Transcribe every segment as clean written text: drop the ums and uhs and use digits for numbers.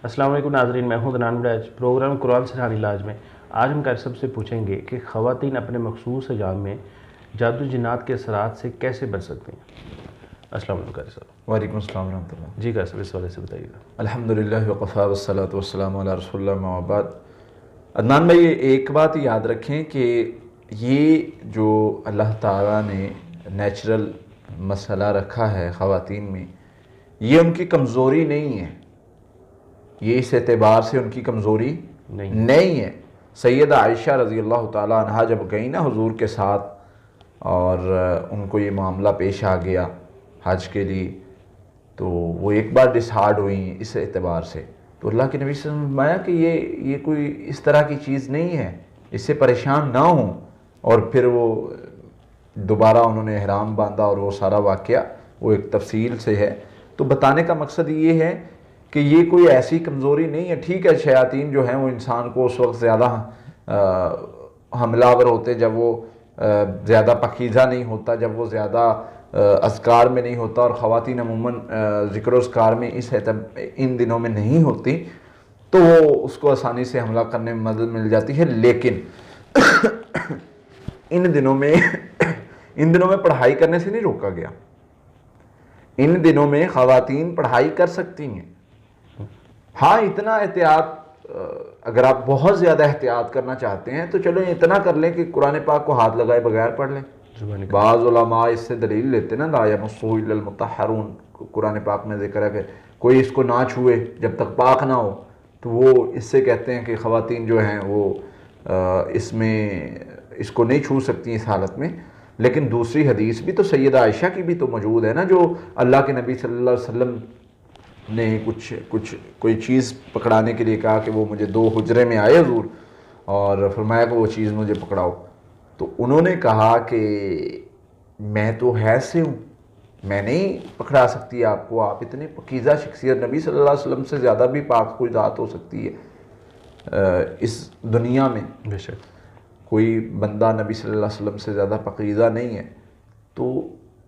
السلام علیکم ناظرین، میں ہوں دنان بڑاج۔ پروگرام قرآن سے روحانی علاج میں آج ہم قاری صاحب سے پوچھیں گے کہ خواتین اپنے مخصوص ایام میں جادو جنات کے اثرات سے کیسے بچ سکتی ہیں۔ السلام علیکم قاری صاحب۔ وعلیکم السلام ورحمۃ اللہ۔ جی قاری صاحب، اس حوالے سے بتائیے گا۔ الحمدللہ وقفا والصلاۃ والسلام علی رسول اللہ اما بعد۔ عدنان بھائی، ایک بات یاد رکھیں کہ یہ جو اللہ تعالیٰ نے نیچرل مسئلہ رکھا ہے خواتین میں، یہ ان کی کمزوری نہیں ہے، یہ اس اعتبار سے ان کی کمزوری نہیں ہے۔ سیدہ عائشہ رضی اللہ تعالیٰ عنہا جب گئیں نا حضور کے ساتھ اور ان کو یہ معاملہ پیش آ گیا حج کے لیے، تو وہ ایک بار ڈسہارڈ ہوئیں اس اعتبار سے، تو اللہ کے نبی صلی اللہ علیہ وسلم نے فرمایا کہ یہ کوئی اس طرح کی چیز نہیں ہے، اس سے پریشان نہ ہوں۔ اور پھر وہ دوبارہ انہوں نے احرام باندھا اور وہ سارا واقعہ وہ ایک تفصیل سے ہے۔ تو بتانے کا مقصد یہ ہے کہ یہ کوئی ایسی کمزوری نہیں ہے۔ ٹھیک ہے، شیاطین جو ہیں وہ انسان کو اس وقت زیادہ حملہ آور ہوتے جب وہ زیادہ پاکیزہ نہیں ہوتا، جب وہ زیادہ اذکار میں نہیں ہوتا، اور خواتین عموماً ذکر و اذکار میں ان دنوں میں نہیں ہوتی، تو وہ اس کو آسانی سے حملہ کرنے میں مدد مل جاتی ہے۔ لیکن ان دنوں میں پڑھائی کرنے سے نہیں روکا گیا۔ ان دنوں میں خواتین پڑھائی کر سکتی ہیں، ہاں اتنا احتیاط، اگر آپ بہت زیادہ احتیاط کرنا چاہتے ہیں تو چلو اتنا کر لیں کہ قرآن پاک کو ہاتھ لگائے بغیر پڑھ لیں۔ بعض علماء اس سے دلیل لیتے نا، لا یمسہ الا المطہرون، قرآن پاک میں ذکر ہے کہ کوئی اس کو نہ چھوئے جب تک پاک نہ ہو، تو وہ اس سے کہتے ہیں کہ خواتین جو ہیں وہ اس کو نہیں چھو سکتی اس حالت میں۔ لیکن دوسری حدیث بھی تو سیدہ عائشہ کی بھی تو موجود ہے نا، جو اللہ کے نبی صلی اللہ علیہ وسلم نے کوئی چیز پکڑانے کے لیے کہا کہ وہ مجھے 2 حجرے میں آئے حضور اور فرمایا کہ وہ چیز مجھے پکڑاؤ، تو انہوں نے کہا کہ میں تو حیض سے ہوں، میں نہیں پکڑا سکتی آپ کو، آپ اتنے پاکیزہ شخصیت، نبی صلی اللہ علیہ وسلم سے زیادہ بھی پاک کوئی ذات ہو سکتی ہے اس دنیا میں، بے شک کوئی بندہ نبی صلی اللہ علیہ وسلم سے زیادہ پاکیزہ نہیں ہے۔ تو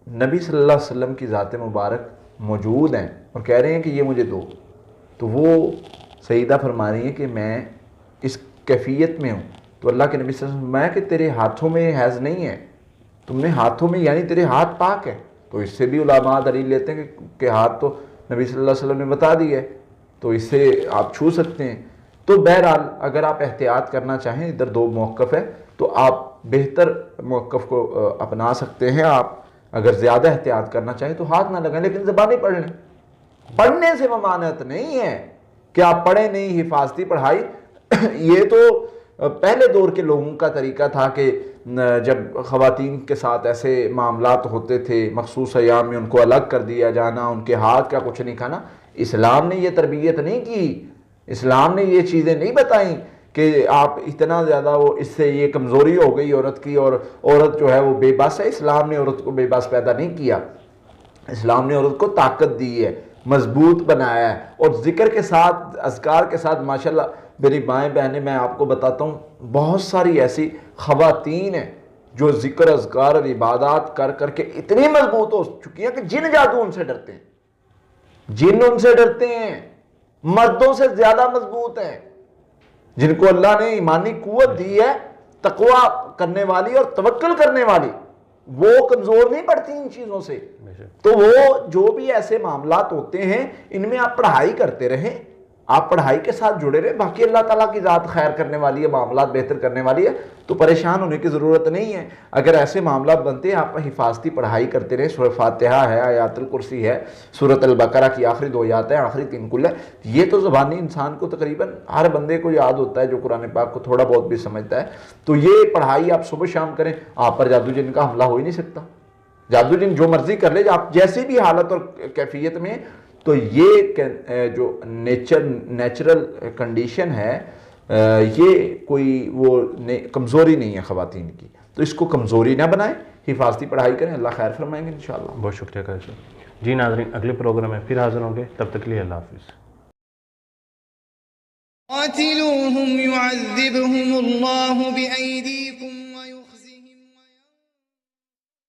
نبی صلی اللہ علیہ وسلم کی ذات مبارک موجود ہیں اور کہہ رہے ہیں کہ یہ مجھے دو، تو وہ سیدہ فرما رہی ہیں کہ میں اس کیفیت میں ہوں، تو اللہ کے نبی صلی اللہ علیہ وسلم میں کہ تیرے ہاتھوں میں حیض نہیں ہے، تم نے ہاتھوں میں یعنی تیرے ہاتھ پاک ہے، تو اس سے بھی علماء دلیل لیتے ہیں کہ ہاتھ تو نبی صلی اللہ علیہ وسلم نے بتا دی ہے، تو اس سے آپ چھو سکتے ہیں۔ تو بہرحال اگر آپ احتیاط کرنا چاہیں، ادھر 2 موقف ہے، تو آپ بہتر موقف کو اپنا سکتے ہیں۔ آپ اگر زیادہ احتیاط کرنا چاہیں تو ہاتھ نہ لگائیں، لیکن زبانی پڑھ لیں۔ پڑھنے سے ممانعت نہیں ہے کہ آپ پڑھیں نہیں، حفاظتی پڑھائی یہ تو پہلے دور کے لوگوں کا طریقہ تھا کہ جب خواتین کے ساتھ ایسے معاملات ہوتے تھے مخصوص ایام میں ان کو الگ کر دیا جانا، ان کے ہاتھ کا کچھ نہیں کھانا۔ اسلام نے یہ تربیت نہیں کی، اسلام نے یہ چیزیں نہیں بتائیں کہ آپ اتنا زیادہ اس سے یہ کمزوری ہو گئی عورت کی اور عورت جو ہے وہ بے بس ہے۔ اسلام نے عورت کو بے بس پیدا نہیں کیا، اسلام نے عورت کو طاقت دی ہے، مضبوط بنایا ہے، اور ذکر کے ساتھ اذکار کے ساتھ ماشاءاللہ میری مائیں بہنیں، میں آپ کو بتاتا ہوں بہت ساری ایسی خواتین ہیں جو ذکر اذکار اور عبادات کر کر کے اتنی مضبوط ہو چکی ہیں کہ جن جادو ان سے ڈرتے ہیں، جن ان سے ڈرتے ہیں، مردوں سے زیادہ مضبوط ہیں، جن کو اللہ نے ایمانی قوت دی ہے، تقوی کرنے والی اور توکل کرنے والی، وہ کمزور نہیں پڑتی ان چیزوں سے۔ تو وہ جو بھی ایسے معاملات ہوتے ہیں ان میں آپ پڑھائی کرتے رہیں، آپ پڑھائی کے ساتھ جڑے رہیں، باقی اللہ تعالیٰ کی ذات خیر کرنے والی ہے، معاملات بہتر کرنے والی ہے، تو پریشان ہونے کی ضرورت نہیں ہے۔ اگر ایسے معاملات بنتے ہیں آپ حفاظتی پڑھائی کرتے رہیں، سورہ فاتحہ ہے، آیات الکرسی ہے، سورۃ البقرہ کی آخری 2 آیات ہیں، آخری 3 کل ہے، یہ تو زبانی انسان کو تقریباً ہر بندے کو یاد ہوتا ہے جو قرآن پاک کو تھوڑا بہت بھی سمجھتا ہے۔ تو یہ پڑھائی آپ صبح شام کریں، آپ پر جادو جن کا حملہ ہو ہی نہیں سکتا۔ جادو جن جو مرضی کر لے، آپ جیسی بھی حالت اور کیفیت میں، تو یہ جو نیچرل کنڈیشن ہے، یہ کوئی وہ کمزوری نہیں ہے خواتین کی، تو اس کو کمزوری نہ بنائیں، حفاظتی پڑھائی کریں، اللہ خیر فرمائیں گے انشاءاللہ۔ بہت شکریہ قاری صاحب۔ جی ناظرین، اگلے پروگرام میں پھر حاضر ہوں گے، تب تک کے لیے اللہ حافظ۔ قاتلوهم يعذبهم الله بأيديكم